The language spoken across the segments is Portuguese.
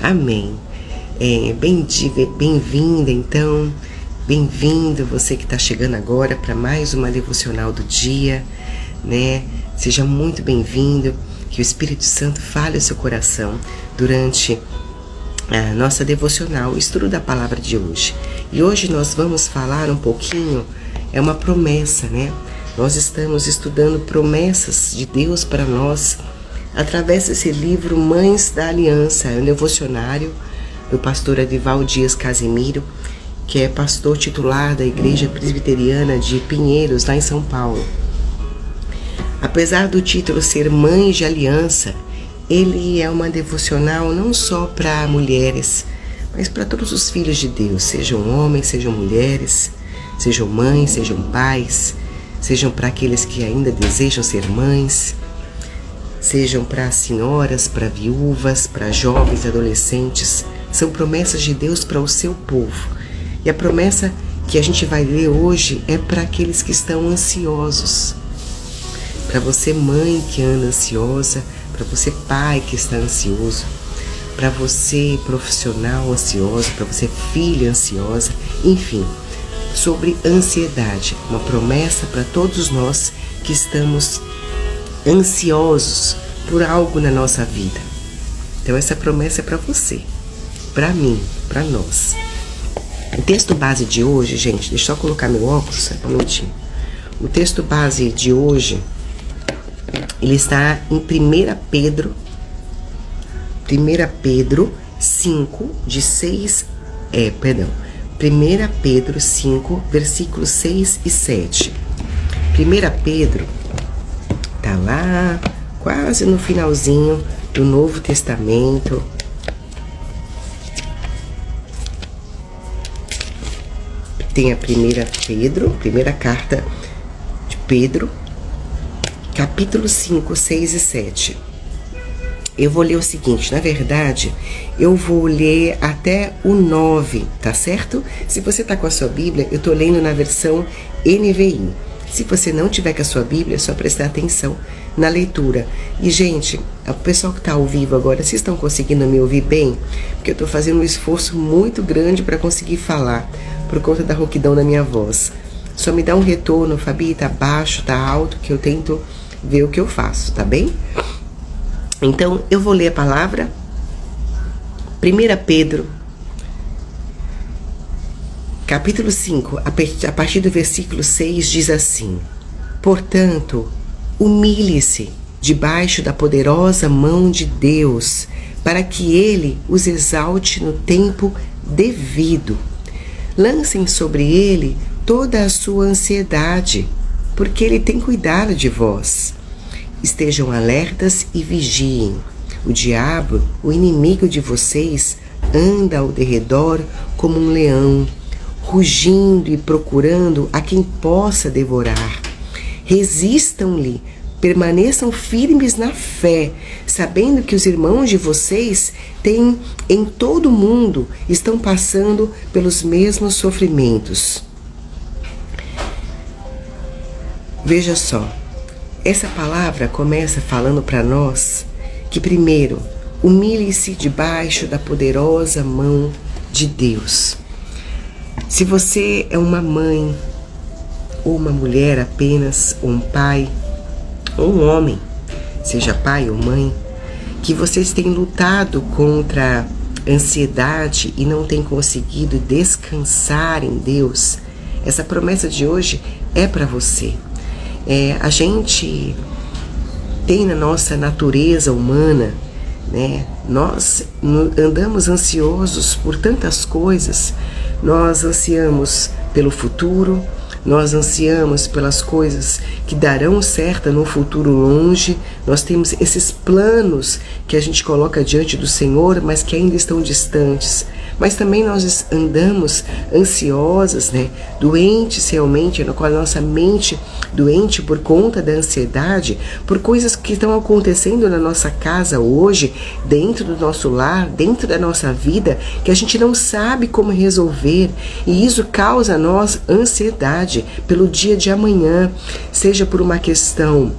Amém. Bem-vinda, então. Bem-vindo você que está chegando agora para mais uma devocional do dia, né? Seja muito bem-vindo. Que o Espírito Santo fale ao seu coração durante a nossa devocional, o estudo da palavra de hoje. E hoje nós vamos falar um pouquinho, é uma promessa, né? Nós estamos estudando promessas de Deus para nós através desse livro Mães da Aliança, é um devocionário do pastor Edival Dias Casimiro, que é pastor titular da Igreja Presbiteriana de Pinheiros, lá em São Paulo. Apesar do título ser Mães de Aliança, ele é uma devocional não só para mulheres, mas para todos os filhos de Deus, sejam homens, sejam mulheres, sejam mães, sejam pais, sejam para aqueles que ainda desejam ser mães, sejam para senhoras, para viúvas, para jovens, adolescentes. São promessas de Deus para o seu povo. E a promessa que a gente vai ler hoje é para aqueles que estão ansiosos. Para você, mãe que anda ansiosa, para você, pai que está ansioso, para você, profissional ansioso, para você, filha ansiosa, enfim, sobre ansiedade. Uma promessa para todos nós que estamos ansiosos por algo na nossa vida. Então essa promessa é para você, para mim, para nós. O texto base de hoje, gente, deixa eu só colocar meu óculos, um minutinho. O texto base de hoje, ele está em 1 Pedro 5, de 6, 1 Pedro 5, versículos 6 e 7. 1 Pedro tá lá, quase no finalzinho do Novo Testamento. Tem a primeira carta de Pedro, capítulo 5, 6 e 7. Eu vou ler o seguinte, na verdade, eu vou ler até o 9, tá certo? Se você tá com a sua Bíblia, eu tô lendo na versão NVI. Se você não tiver com a sua Bíblia, é só prestar atenção na leitura. E, gente, o pessoal que tá ao vivo agora, vocês estão conseguindo me ouvir bem? Porque eu tô fazendo um esforço muito grande para conseguir falar, por conta da rouquidão da minha voz. Só me dá um retorno, Fabi, tá baixo, tá alto, que eu tento ver o que eu faço, tá bem? Então, eu vou ler a palavra. 1 Pedro, capítulo 5, a partir do versículo 6, diz assim: Portanto, humilhe-se debaixo da poderosa mão de Deus, para que Ele os exalte no tempo devido. Lancem sobre Ele toda a sua ansiedade, porque Ele tem cuidado de vós. Estejam alertas e vigiem. O diabo, o inimigo de vocês, anda ao derredor como um leão, rugindo e procurando a quem possa devorar. Resistam-lhe, permaneçam firmes na fé, sabendo que os irmãos de vocês têm em todo o mundo, estão passando pelos mesmos sofrimentos. Veja só, essa palavra começa falando para nós que, primeiro, humilhe-se debaixo da poderosa mão de Deus. Se você é uma mãe, ou uma mulher apenas, ou um pai, ou um homem, seja pai ou mãe, que vocês têm lutado contra a ansiedade e não têm conseguido descansar em Deus, essa promessa de hoje é para você. A gente tem na nossa natureza humana, né? Nós andamos ansiosos por tantas coisas. Nós ansiamos pelo futuro, nós ansiamos pelas coisas que darão certo no futuro longe. Nós temos esses planos que a gente coloca diante do Senhor, mas que ainda estão distantes. Mas também nós andamos ansiosas, né? Doentes realmente, com a nossa mente doente por conta da ansiedade, por coisas que estão acontecendo na nossa casa hoje, dentro do nosso lar, dentro da nossa vida, que a gente não sabe como resolver, e isso causa a nós ansiedade pelo dia de amanhã, seja por uma questão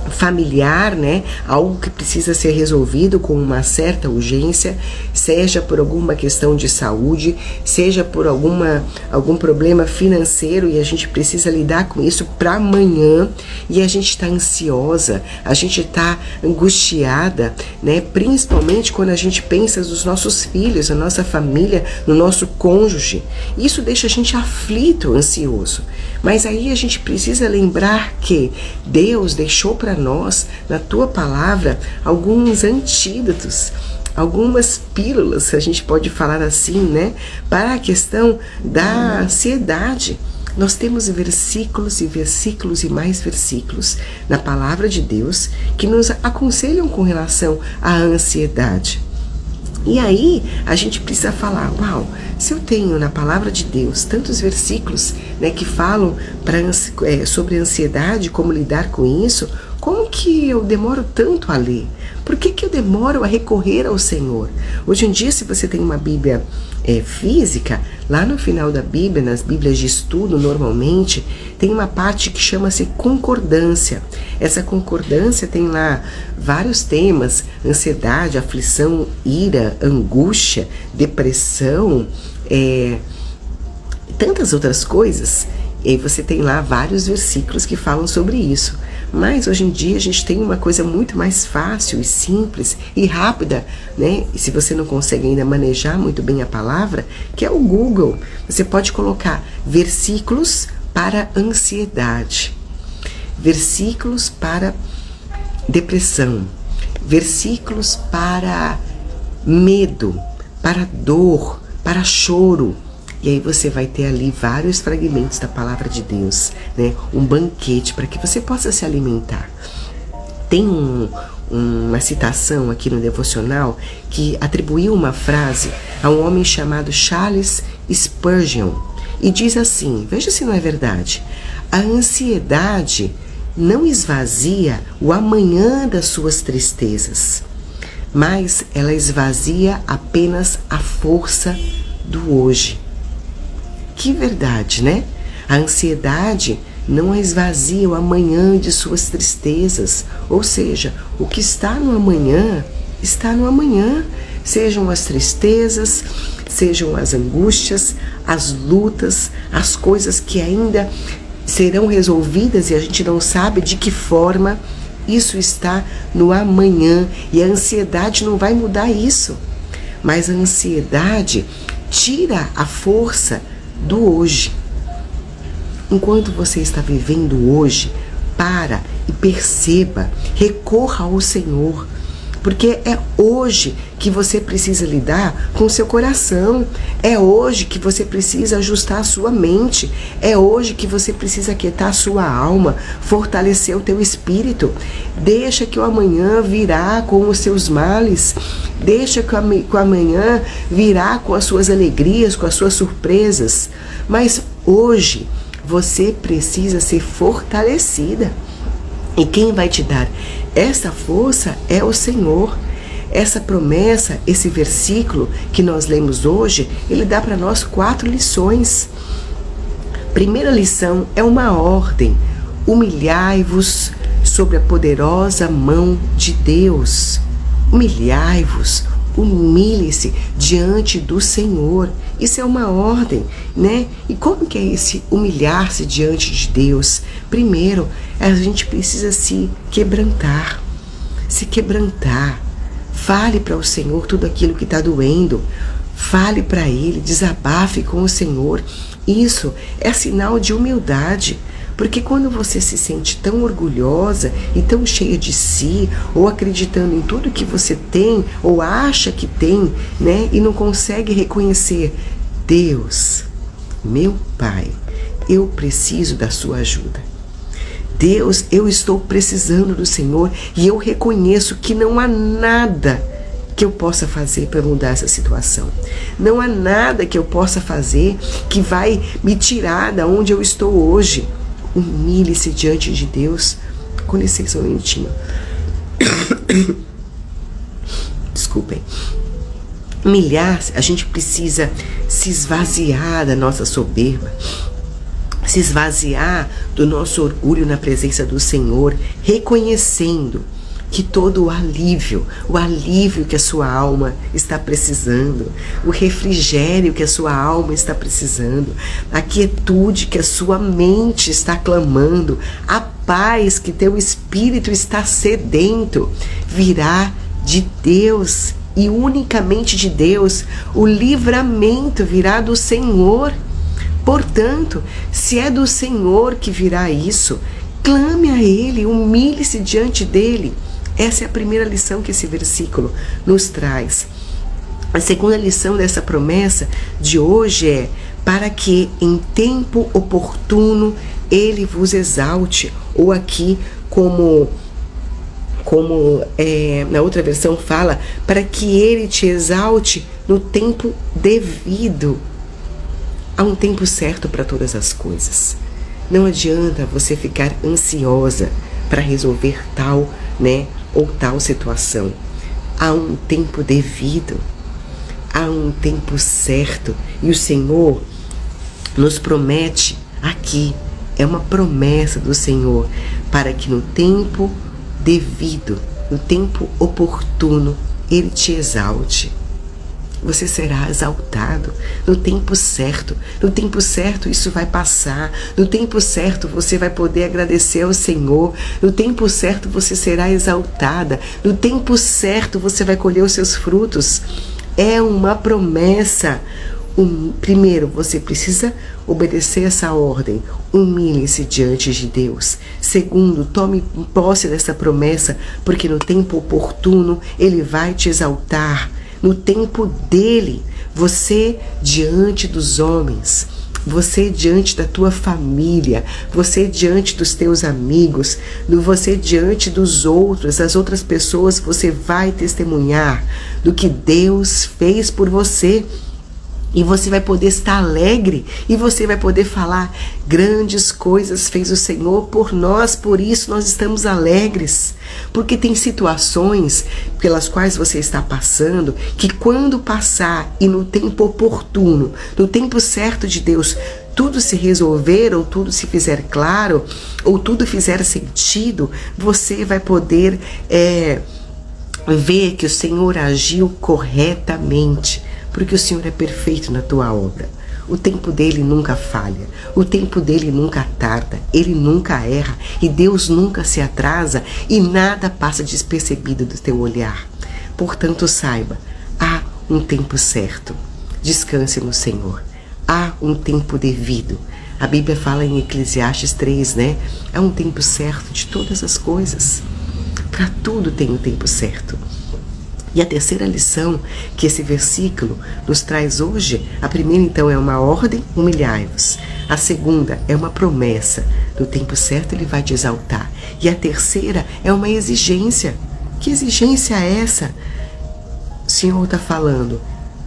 familiar, né? Algo que precisa ser resolvido com uma certa urgência, seja por alguma questão de saúde, seja por algum problema financeiro e a gente precisa lidar com isso para amanhã e a gente está ansiosa, a gente está angustiada, né? Principalmente quando a gente pensa nos nossos filhos, na nossa família, no nosso cônjuge. Isso deixa a gente aflito, ansioso. Mas aí a gente precisa lembrar que Deus deixou para nós, na tua palavra, alguns antídotos, algumas pílulas, se a gente pode falar assim, né? Para a questão da ansiedade. Nós temos versículos e versículos e mais versículos na palavra de Deus que nos aconselham com relação à ansiedade. E aí a gente precisa falar, uau, se eu tenho na palavra de Deus tantos versículos, né, que falam sobre ansiedade, como lidar com isso, como que eu demoro tanto a ler? Por que eu demoro a recorrer ao Senhor? Hoje em dia, se você tem uma Bíblia física, lá no final da Bíblia, nas Bíblias de estudo, normalmente, tem uma parte que chama-se concordância. Essa concordância tem lá vários temas: ansiedade, aflição, ira, angústia, depressão, tantas outras coisas. E aí você tem lá vários versículos que falam sobre isso. Mas hoje em dia a gente tem uma coisa muito mais fácil e simples e rápida, né? E se você não consegue ainda manejar muito bem a palavra, que é o Google. Você pode colocar versículos para ansiedade, versículos para depressão, versículos para medo, para dor, para choro. E aí você vai ter ali vários fragmentos da palavra de Deus, né? Um banquete para que você possa se alimentar. Tem uma citação aqui no devocional que atribuiu uma frase a um homem chamado Charles Spurgeon. E diz assim, veja se não é verdade: a ansiedade não esvazia o amanhã das suas tristezas, mas ela esvazia apenas a força do hoje. Que verdade, né? A ansiedade não esvazia o amanhã de suas tristezas. Ou seja, o que está no amanhã, está no amanhã. Sejam as tristezas, sejam as angústias, as lutas, as coisas que ainda serão resolvidas e a gente não sabe de que forma. Isso está no amanhã e a ansiedade não vai mudar isso. Mas a ansiedade tira a força do hoje. Enquanto você está vivendo hoje, para e perceba, recorra ao Senhor, porque é hoje que você precisa lidar com o seu coração, é hoje que você precisa ajustar a sua mente, é hoje que você precisa aquietar a sua alma, fortalecer o teu espírito. Deixa que o amanhã virá com os seus males, deixa que o amanhã virá com as suas alegrias, com as suas surpresas, mas hoje você precisa ser fortalecida. E quem vai te dar essa força é o Senhor. Essa promessa, esse versículo que nós lemos hoje, ele dá para nós 4 lições. Primeira lição é uma ordem: humilhai-vos sob a poderosa mão de Deus. Humilhai-vos, humilhe-se diante do Senhor. Isso é uma ordem, né? E como que é esse humilhar-se diante de Deus? Primeiro, a gente precisa se quebrantar. Se quebrantar. Fale para o Senhor tudo aquilo que está doendo. Fale para Ele, desabafe com o Senhor. Isso é sinal de humildade. Porque quando você se sente tão orgulhosa e tão cheia de si, ou acreditando em tudo que você tem, ou acha que tem, né? E não consegue reconhecer: Deus, meu Pai, eu preciso da sua ajuda. Deus, eu estou precisando do Senhor e eu reconheço que não há nada que eu possa fazer para mudar essa situação. Não há nada que eu possa fazer que vai me tirar da onde eu estou hoje. Humilhe-se diante de Deus. Com licença um minutinho. Desculpem. Humilhar-se, a gente precisa se esvaziar da nossa soberba, se esvaziar do nosso orgulho na presença do Senhor, reconhecendo que todo o alívio que a sua alma está precisando, o refrigério que a sua alma está precisando, a quietude que a sua mente está clamando, a paz que teu espírito está sedento, virá de Deus e unicamente de Deus. O livramento virá do Senhor. Portanto, se é do Senhor que virá isso, clame a Ele, humilhe-se diante dEle. Essa é a primeira lição que esse versículo nos traz. A segunda lição dessa promessa de hoje é: para que em tempo oportuno Ele vos exalte. Ou aqui, como na outra versão fala, para que Ele te exalte no tempo devido. Há um tempo certo para todas as coisas. Não adianta você ficar ansiosa para resolver tal, ou tal situação. Há um tempo devido, há um tempo certo, e o Senhor nos promete aqui, é uma promessa do Senhor, para que no tempo devido, no tempo oportuno, Ele te exalte. Você será exaltado no tempo certo. No tempo certo isso vai passar. No tempo certo você vai poder agradecer ao Senhor. No tempo certo você será exaltada. No tempo certo você vai colher os seus frutos. É uma promessa. Primeiro, você precisa obedecer essa ordem. Humilhe-se diante de Deus. Segundo, tome posse dessa promessa, porque no tempo oportuno Ele vai te exaltar. No tempo dele, você diante dos homens, você diante da tua família, você diante dos teus amigos, você diante dos outros, das outras pessoas, você vai testemunhar do que Deus fez por você. E você vai poder estar alegre, e você vai poder falar: grandes coisas fez o Senhor por nós, por isso nós estamos alegres. Porque tem situações pelas quais você está passando, que quando passar e no tempo oportuno, no tempo certo de Deus, tudo se resolver, ou tudo se fizer claro, ou tudo fizer sentido, você vai poder ver que o Senhor agiu corretamente. Porque o Senhor é perfeito na tua obra. O tempo dele nunca falha. O tempo dele nunca tarda. Ele nunca erra. E Deus nunca se atrasa. E nada passa despercebido do teu olhar. Portanto, saiba, há um tempo certo. Descanse no Senhor. Há um tempo devido. A Bíblia fala em Eclesiastes 3, Há um tempo certo de todas as coisas. Para tudo tem um tempo certo. E a terceira lição que esse versículo nos traz hoje, a primeira então é uma ordem: humilhai-vos. A segunda é uma promessa: no tempo certo Ele vai te exaltar. E a terceira é uma exigência. Que exigência é essa? O Senhor está falando: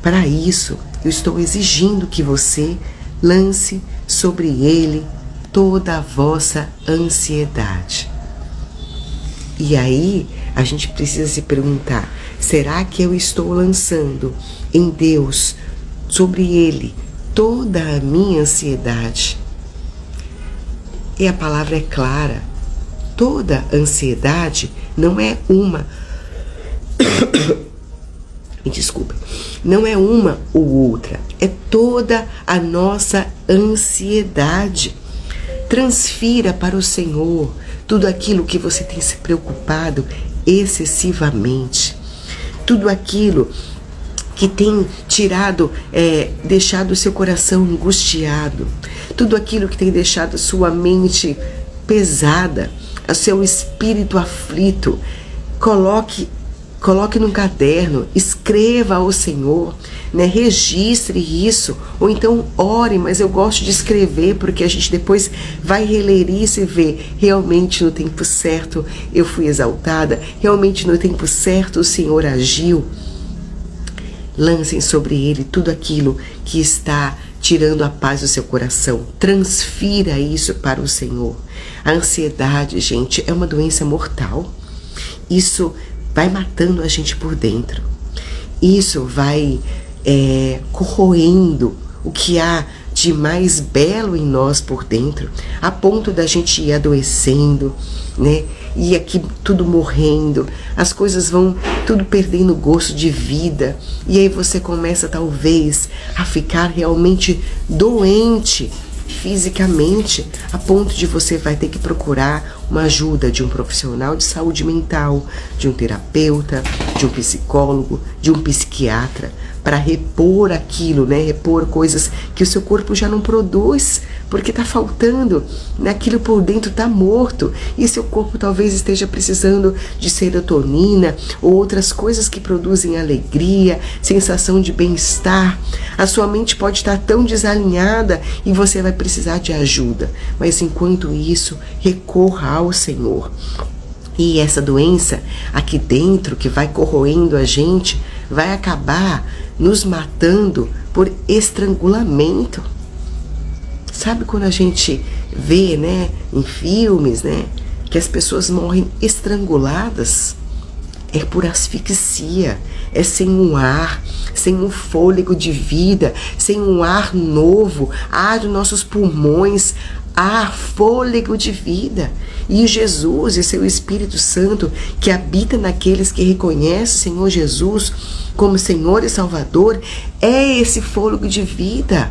para isso eu estou exigindo que você lance sobre Ele toda a vossa ansiedade. E aí a gente precisa se perguntar: será que eu estou lançando em Deus, sobre Ele, toda a minha ansiedade? E a palavra é clara: toda ansiedade não é uma desculpa, não é uma ou outra, é toda a nossa ansiedade. Transfira para o Senhor tudo aquilo que você tem se preocupado excessivamente, tudo aquilo que tem deixado o seu coração angustiado, tudo aquilo que tem deixado sua mente pesada, o seu espírito aflito. Coloque num caderno, escreva ao Senhor, registre isso, ou então ore, mas eu gosto de escrever, porque a gente depois vai reler isso e ver: realmente no tempo certo eu fui exaltada, realmente no tempo certo o Senhor agiu. Lancem sobre Ele tudo aquilo que está tirando a paz do seu coração. Transfira isso para o Senhor. A ansiedade, gente, é uma doença mortal. Isso vai matando a gente por dentro. Isso vai corroendo o que há de mais belo em nós por dentro, a ponto da gente ir adoecendo, né? E aqui tudo morrendo, as coisas vão tudo perdendo gosto de vida, e aí você começa talvez a ficar realmente doente fisicamente, a ponto de você vai ter que procurar uma ajuda de um profissional de saúde mental, de um terapeuta, de um psicólogo, de um psiquiatra, para repor aquilo, né? Repor coisas que o seu corpo já não produz, porque está faltando, né? Aquilo por dentro está morto, e seu corpo talvez esteja precisando de serotonina ou outras coisas que produzem alegria, sensação de bem-estar. A sua mente pode estar tão desalinhada e você vai precisar de ajuda, mas enquanto isso, recorra ao Senhor. E essa doença aqui dentro que vai corroendo a gente vai acabar nos matando por estrangulamento. Sabe quando a gente vê, né, em filmes, né, que as pessoas morrem estranguladas? É por asfixia, é sem um ar, sem um fôlego de vida, sem um ar novo, ar dos nossos pulmões, ar, fôlego de vida. E Jesus e seu Espírito Santo, que habita naqueles que reconhecem o Senhor Jesus como Senhor e Salvador, é esse fôlego de vida.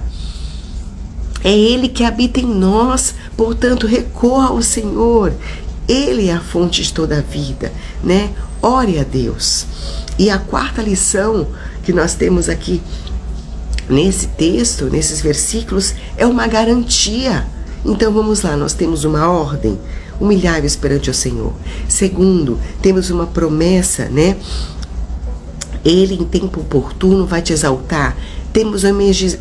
É Ele que habita em nós, portanto, recorra ao Senhor. Ele é a fonte de toda a vida, né? Ore a Deus. E a quarta lição que nós temos aqui nesse texto, nesses versículos, é uma garantia. Então vamos lá, nós temos uma ordem: humilhai-vos perante o Senhor. Segundo, temos uma promessa, né? Ele em tempo oportuno vai te exaltar. Temos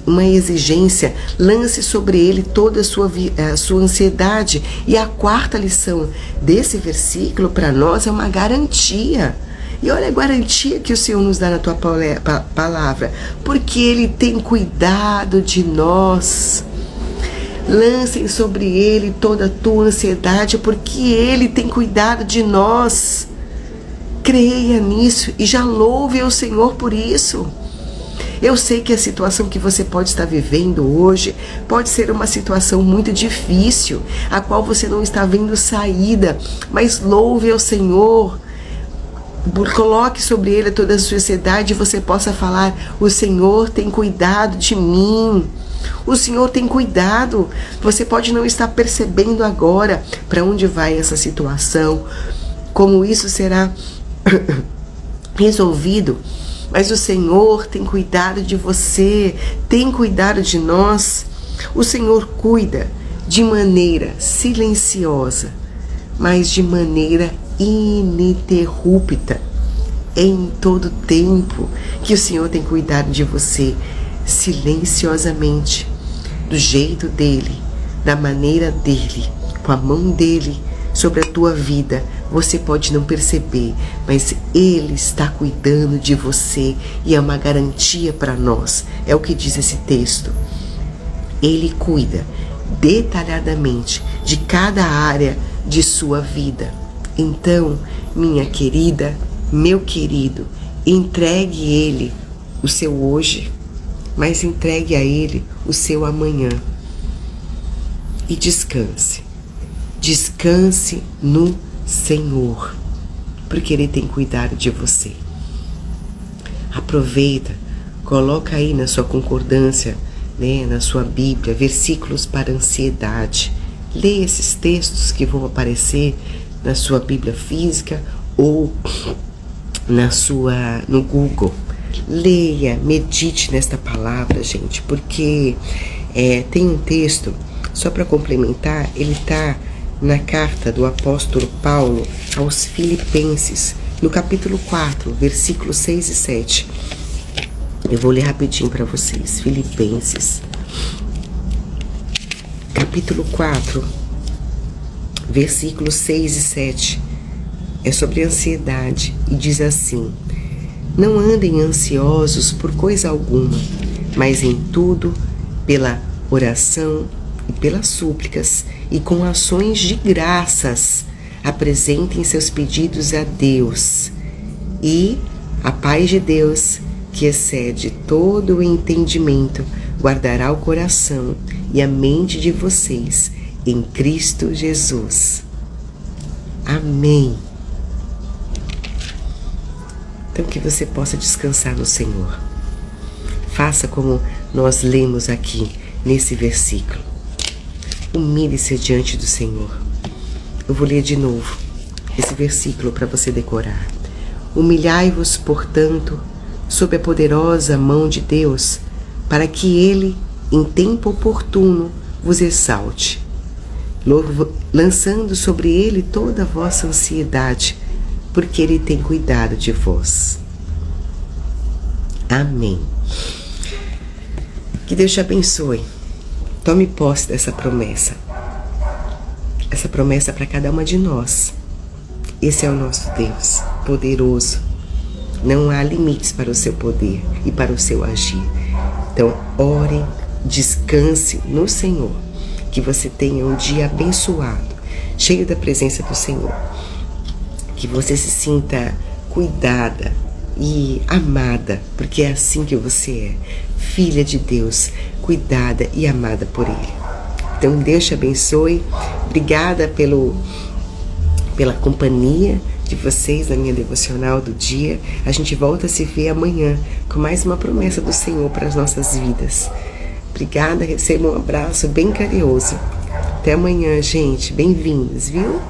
uma exigência: lance sobre ele toda a sua ansiedade. E a quarta lição desse versículo para nós é uma garantia. E olha a garantia que o Senhor nos dá na tua palavra: porque Ele tem cuidado de nós. Lancem sobre Ele toda a tua ansiedade, porque Ele tem cuidado de nós. Creia nisso e já louve ao Senhor por isso. Eu sei que a situação que você pode estar vivendo hoje pode ser uma situação muito difícil, a qual você não está vendo saída, mas louve ao Senhor. Coloque sobre Ele toda a sua ansiedade e você possa falar: o Senhor tem cuidado de mim. O Senhor tem cuidado. Você pode não estar percebendo agora para onde vai essa situação, como isso será resolvido, mas o Senhor tem cuidado de você, tem cuidado de nós. O Senhor cuida de maneira silenciosa, mas de maneira ininterrupta, em todo tempo que o Senhor tem cuidado de você, silenciosamente, do jeito dele, da maneira dele, com a mão dele sobre a tua vida. Você pode não perceber, mas Ele está cuidando de você e é uma garantia para nós. É o que diz esse texto. Ele cuida detalhadamente de cada área de sua vida. Então, minha querida, meu querido, entregue Ele o seu hoje, mas entregue a Ele o seu amanhã. E descanse. Descanse no Senhor, porque Ele tem cuidado de você. Aproveita, coloca aí na sua concordância, né, na sua Bíblia, versículos para ansiedade. Leia esses textos que vão aparecer na sua Bíblia física ou no Google. Leia, medite nesta palavra, gente, porque tem um texto, só para complementar, ele está na carta do apóstolo Paulo aos Filipenses, no capítulo 4, versículos 6 e 7. Eu vou ler rapidinho para vocês. Filipenses, capítulo 4, versículos 6 e 7. É sobre ansiedade e diz assim: não andem ansiosos por coisa alguma, mas em tudo, pela oração e pelas súplicas e com ações de graças, apresentem seus pedidos a Deus. E a paz de Deus, que excede todo o entendimento, guardará o coração e a mente de vocês em Cristo Jesus. Amém. Então que você possa descansar no Senhor. Faça como nós lemos aqui nesse versículo. Humilhe-se diante do Senhor. Eu vou ler de novo esse versículo para você decorar. Humilhai-vos, portanto, sob a poderosa mão de Deus, para que Ele, em tempo oportuno, vos exalte, lançando sobre Ele toda a vossa ansiedade, porque Ele tem cuidado de vós. Amém. Que Deus te abençoe. Tome posse dessa promessa. Essa promessa para cada uma de nós. Esse é o nosso Deus, poderoso. Não há limites para o seu poder e para o seu agir. Então, ore, descanse no Senhor. Que você tenha um dia abençoado, cheio da presença do Senhor. Que você se sinta cuidada e amada, porque é assim que você é, filha de Deus, cuidada e amada por Ele. Então Deus te abençoe. Obrigada pela companhia de vocês na minha devocional do dia. A gente volta a se ver amanhã com mais uma promessa do Senhor para as nossas vidas. Obrigada, receba um abraço bem carinhoso. Até amanhã, gente. Bem-vindos, viu?